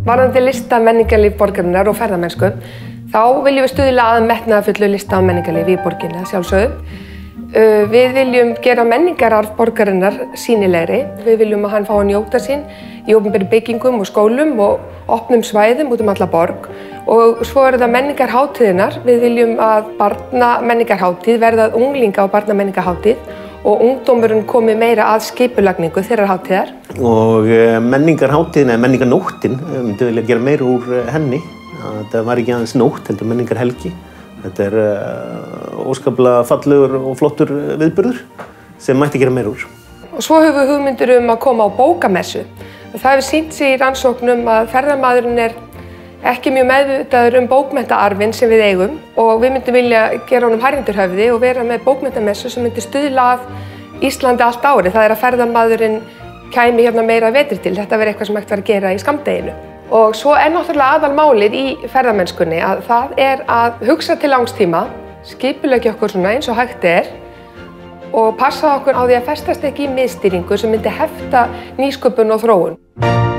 Varðandi lista menningarlíf borgarinnar og ferðamennsku, þá viljum við stuðla að metnaðarfullu lista og menningarlífi í borginni að sjálfsögðu. Við viljum gera menningararf borgarinnar sýnilegri. Við viljum að hann fái að njóta sín í opinberum byggingum og skólum og opnum svæðum út alla borg. Og svo eru það menningarhátíðirnar. Við viljum að barnamenningarhátíð verði að unglinga- og barnamenningarhátíð og ungdómurinn komi meira að skipulagningu þeirrar hátíðar. Og menningarhátíðin eða menningarnóttin myndi vilja gera meira úr henni. Þetta var ekki aðeins nótt, heldur menningarhelgi. Þetta óskaplega fallegur og flottur viðburður sem mætti gera meira úr. Og svo höfum við hugmyndir að koma á bókamessu. Það hefur sýnt sig í rannsóknum að ferðamaðurinn ekki mjög meðvitaður bókmenntaarfinn sem við eigum og við myndum vilja gera honum hærra undir höfði og vera með bókmenntamessu sem myndi stuðla að Íslandi allt árið. Það að ferðamaðurinn kæmi hérna meira vetri til. Þetta verður eitthvað sem hægt var að gera í skammdeginu. Og svo náttúrulega aðalmálið í ferðamennskunni að það að hugsa til langs tíma, skipuleggja okkur svona eins og hægt og passa okkur á því að festast ekki í miðstýringu sem myndi hefta nýsköpun og þróun.